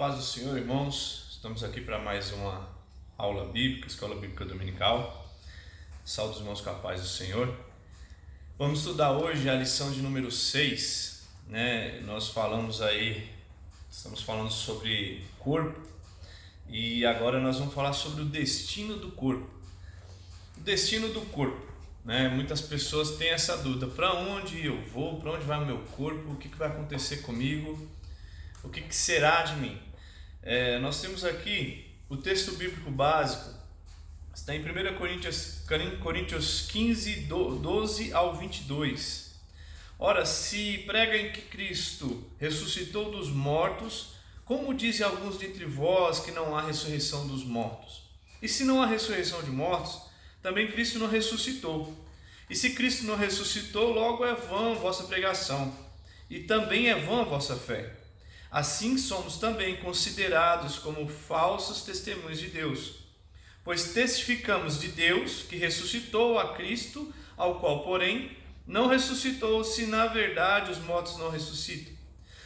paz do Senhor, irmãos. Estamos aqui para mais uma aula bíblica, Escola Bíblica Dominical. Saúde os irmãos com a paz do Senhor. Vamos estudar hoje a lição de número 6, né? Estamos falando sobre corpo e agora nós vamos falar sobre o destino do corpo. O destino do corpo, né? Muitas pessoas têm essa dúvida: para onde eu vou? Para onde vai o meu corpo? O que vai acontecer comigo? O que será de mim? Nós temos aqui o texto bíblico básico, está em 1 Coríntios 15, 12 ao 22. Ora, se pregam que Cristo ressuscitou dos mortos, como dizem alguns dentre vós que não há ressurreição dos mortos? E se não há ressurreição de mortos, também Cristo não ressuscitou. E se Cristo não ressuscitou, logo é vã a vossa pregação, e também é vã a vossa fé. Assim somos também considerados como falsos testemunhos de Deus, pois testificamos de Deus que ressuscitou a Cristo, ao qual, porém, não ressuscitou, se na verdade os mortos não ressuscitam.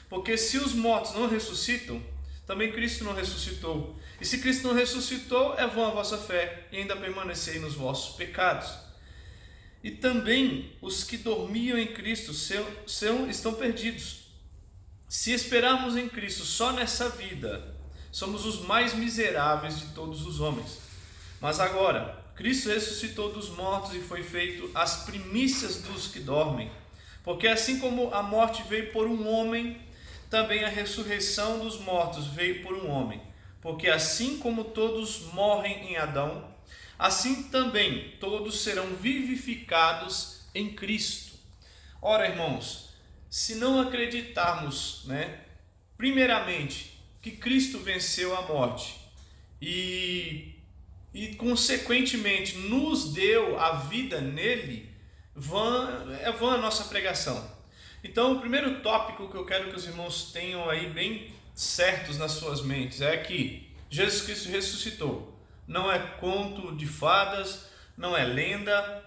Porque se os mortos não ressuscitam, também Cristo não ressuscitou. E se Cristo não ressuscitou, é vã a vossa fé, e ainda permanecei nos vossos pecados. E também os que dormiam em Cristo estão perdidos. Se esperarmos em Cristo só nessa vida, somos os mais miseráveis de todos os homens. Mas agora, Cristo ressuscitou dos mortos e foi feito as primícias dos que dormem. Porque assim como a morte veio por um homem, também a ressurreição dos mortos veio por um homem. Porque assim como todos morrem em Adão, assim também todos serão vivificados em Cristo. Ora, irmãos, se não acreditarmos, primeiramente, que Cristo venceu a morte e consequentemente nos deu a vida nele, é vã a nossa pregação. Então, o primeiro tópico que eu quero que os irmãos tenham aí bem certos nas suas mentes é que Jesus Cristo ressuscitou. Não é conto de fadas, não é lenda.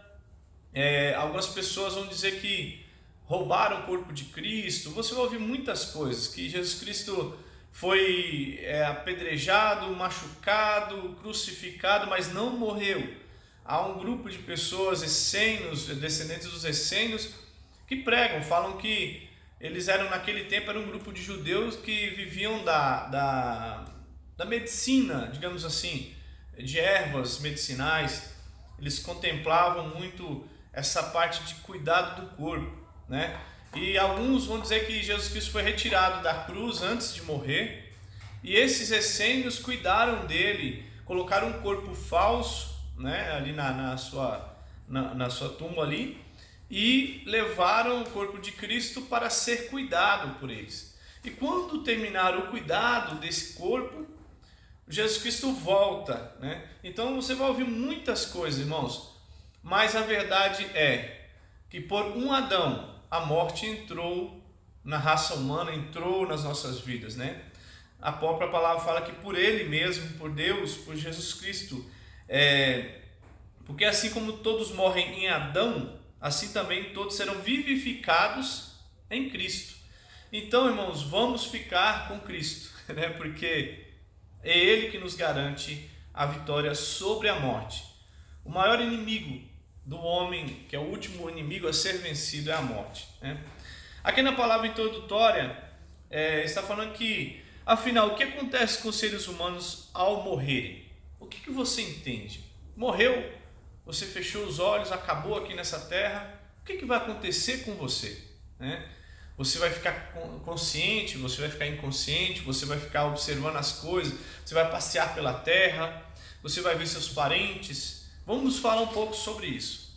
Algumas pessoas vão dizer que roubaram o corpo de Cristo. Você vai ouvir muitas coisas, que Jesus Cristo foi apedrejado, machucado, crucificado, mas não morreu. Há um grupo de pessoas, essênios, descendentes dos essênios, que pregam, falam que eles eram, naquele tempo, era um grupo de judeus que viviam da medicina, digamos assim, de ervas medicinais. Eles contemplavam muito essa parte de cuidado do corpo, E alguns vão dizer que Jesus Cristo foi retirado da cruz antes de morrer, e esses essênios cuidaram dele, colocaram um corpo falso, ali na sua tumba ali, e levaram o corpo de Cristo para ser cuidado por eles. E quando terminaram o cuidado desse corpo, Jesus Cristo volta, Então você vai ouvir muitas coisas, irmãos, mas a verdade é que por um Adão a morte entrou na raça humana, entrou nas nossas vidas, A própria palavra fala que por Ele mesmo, por Deus, por Jesus Cristo, porque assim como todos morrem em Adão, assim também todos serão vivificados em Cristo. Então, irmãos, vamos ficar com Cristo, Porque é Ele que nos garante a vitória sobre a morte. O maior inimigo do homem, que é o último inimigo a ser vencido, é a morte. Aqui na palavra introdutória, está falando que, afinal, o que acontece com os seres humanos ao morrerem? O que você entende? Morreu, você fechou os olhos, acabou aqui nessa terra, o que vai acontecer com você? Você vai ficar consciente, você vai ficar inconsciente, você vai ficar observando as coisas, você vai passear pela terra, você vai ver seus parentes. Vamos falar um pouco sobre isso.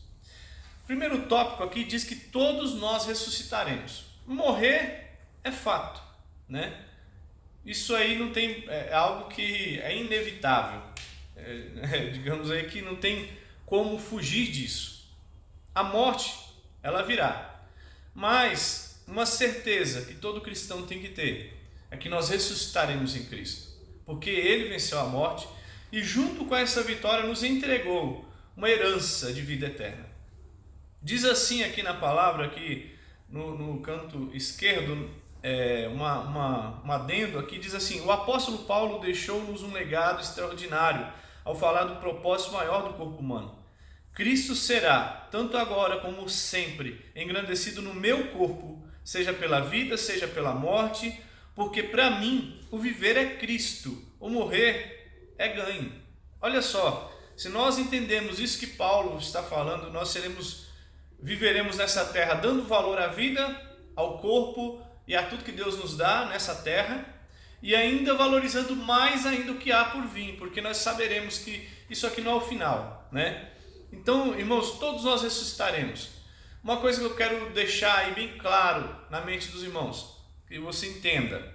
O primeiro tópico aqui diz que todos nós ressuscitaremos. Morrer é fato, Isso aí não tem, é algo que é inevitável. Digamos aí que não tem como fugir disso. A morte, ela virá. Mas uma certeza que todo cristão tem que ter é que nós ressuscitaremos em Cristo, porque Ele venceu a morte e junto com essa vitória nos entregou uma herança de vida eterna. Diz assim aqui na palavra, aqui no canto esquerdo, um adendo aqui, diz assim: o apóstolo Paulo deixou-nos um legado extraordinário ao falar do propósito maior do corpo humano. Cristo será, tanto agora como sempre, engrandecido no meu corpo, seja pela vida, seja pela morte, porque para mim o viver é Cristo, o morrer é ganho. Olha só, se nós entendemos isso que Paulo está falando, nós viveremos nessa terra dando valor à vida, ao corpo e a tudo que Deus nos dá nessa terra, e ainda valorizando mais ainda o que há por vir, porque nós saberemos que isso aqui não é o final, né? Então, irmãos, todos nós ressuscitaremos. Uma coisa que eu quero deixar aí bem claro na mente dos irmãos, que você entenda: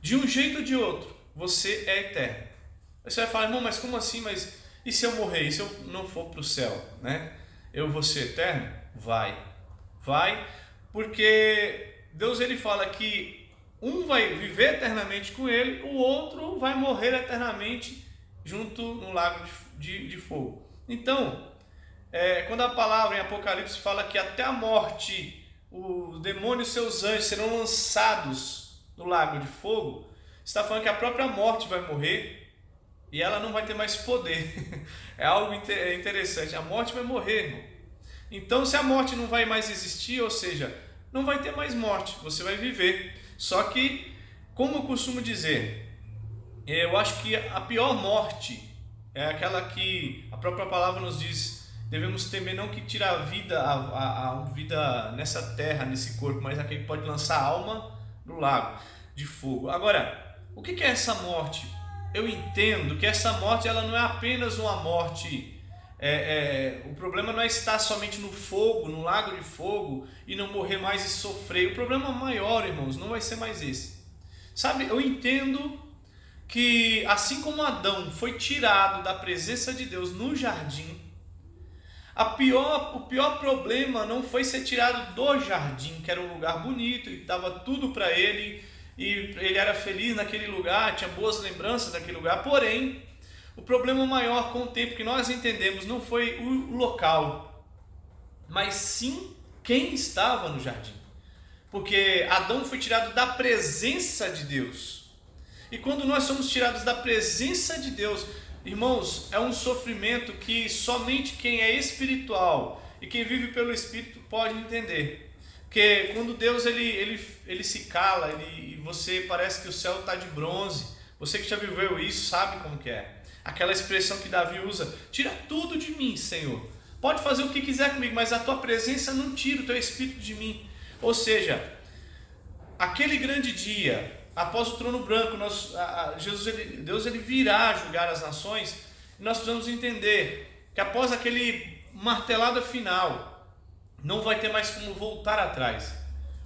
de um jeito ou de outro, você é eterno. Aí você vai falar: irmão, mas como assim? Mas e se eu morrer? E se eu não for para o céu, né? Eu vou ser eterno? Vai, porque Deus ele fala que um vai viver eternamente com ele, o outro vai morrer eternamente junto no lago de fogo. Então, quando a palavra em Apocalipse fala que até a morte, o demônio e seus anjos serão lançados no lago de fogo, está falando que a própria morte vai morrer e ela não vai ter mais poder. É algo interessante, a morte vai morrer, irmão. Então, se a morte não vai mais existir, ou seja, não vai ter mais morte, você vai viver. Só que, como eu costumo dizer, eu acho que a pior morte é aquela que a própria palavra nos diz: devemos temer não que tira a vida, a vida nessa terra, nesse corpo, mas aquele que pode lançar a alma no lago de fogo. Agora, o que é essa morte? Eu entendo que essa morte ela não é apenas uma morte. O problema não é estar somente no fogo, no lago de fogo, e não morrer mais e sofrer. O problema maior, irmãos, não vai ser mais esse. Sabe, eu entendo que assim como Adão foi tirado da presença de Deus no jardim, o pior problema não foi ser tirado do jardim, que era um lugar bonito e dava tudo para ele, e ele era feliz naquele lugar, tinha boas lembranças daquele lugar. Porém, o problema maior com o tempo que nós entendemos não foi o local, mas sim quem estava no jardim. Porque Adão foi tirado da presença de Deus. E quando nós somos tirados da presença de Deus, irmãos, é um sofrimento que somente quem é espiritual e quem vive pelo Espírito pode entender. Porque quando Deus ele se cala, e você parece que o céu está de bronze. Você que já viveu isso sabe como que é. Aquela expressão que Davi usa: tira tudo de mim, Senhor. Pode fazer o que quiser comigo, mas a tua presença não tira o teu espírito de mim. Ou seja, aquele grande dia, após o trono branco, Deus virá julgar as nações. E nós precisamos entender que após aquele martelada final, não vai ter mais como voltar atrás.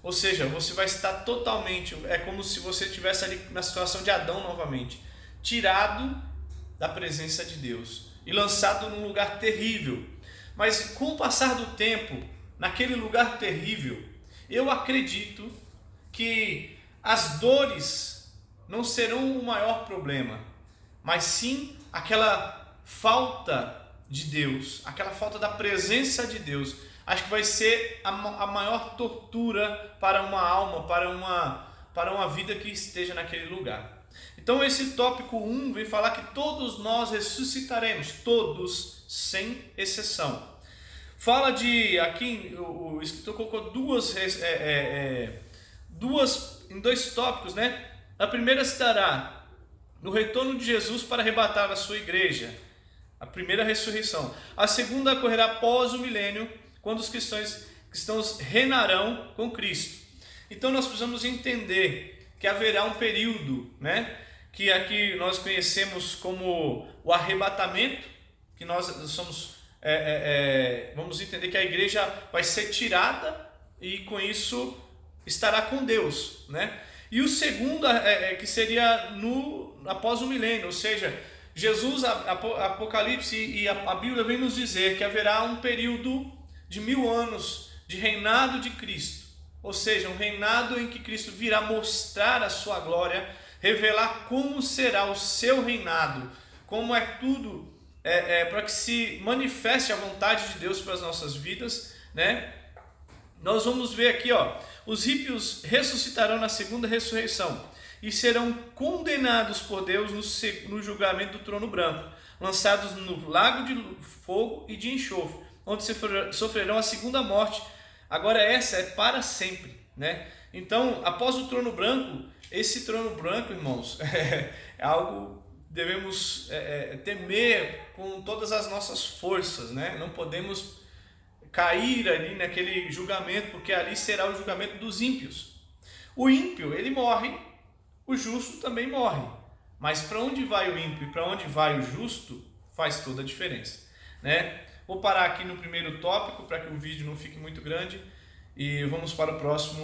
Ou seja, você vai estar totalmente, é como se você estivesse ali na situação de Adão novamente, tirado da presença de Deus e lançado num lugar terrível. Mas com o passar do tempo, naquele lugar terrível, eu acredito que as dores não serão o maior problema, mas sim aquela falta de Deus, aquela falta da presença de Deus. Acho que vai ser a maior tortura para uma alma, para uma vida que esteja naquele lugar. Então esse tópico 1 vem falar que todos nós ressuscitaremos, todos, sem exceção. Fala aqui o escritor colocou em dois tópicos, né? A primeira se dará no retorno de Jesus para arrebatar a sua igreja, a primeira ressurreição. A segunda ocorrerá após o milênio, quando os cristãos reinarão com Cristo. Então nós precisamos entender que haverá um período, né, que aqui nós conhecemos como o arrebatamento, que nós somos, vamos entender que a igreja vai ser tirada e com isso estará com Deus, né? E o segundo que seria após o milênio, ou seja, Jesus, Apocalipse e a Bíblia vem nos dizer que haverá um período de 1000 anos de reinado de Cristo, ou seja, um reinado em que Cristo virá mostrar a sua glória, revelar como será o seu reinado, como é tudo, para que se manifeste a vontade de Deus para as nossas vidas, né? nós vamos ver aqui, ó, os ímpios ressuscitarão na segunda ressurreição e serão condenados por Deus no julgamento do trono branco, lançados no lago de fogo e de enxofre, onde sofrerão a segunda morte. Agora essa é para sempre, né? Então, após o trono branco, esse trono branco, irmãos, é algo devemos temer com todas as nossas forças, né? Não podemos cair ali naquele julgamento, porque ali será o julgamento dos ímpios. O ímpio, ele morre, o justo também morre. Mas para onde vai o ímpio e para onde vai o justo, faz toda a diferença, né? Vou parar aqui no primeiro tópico para que o vídeo não fique muito grande e vamos para o próximo.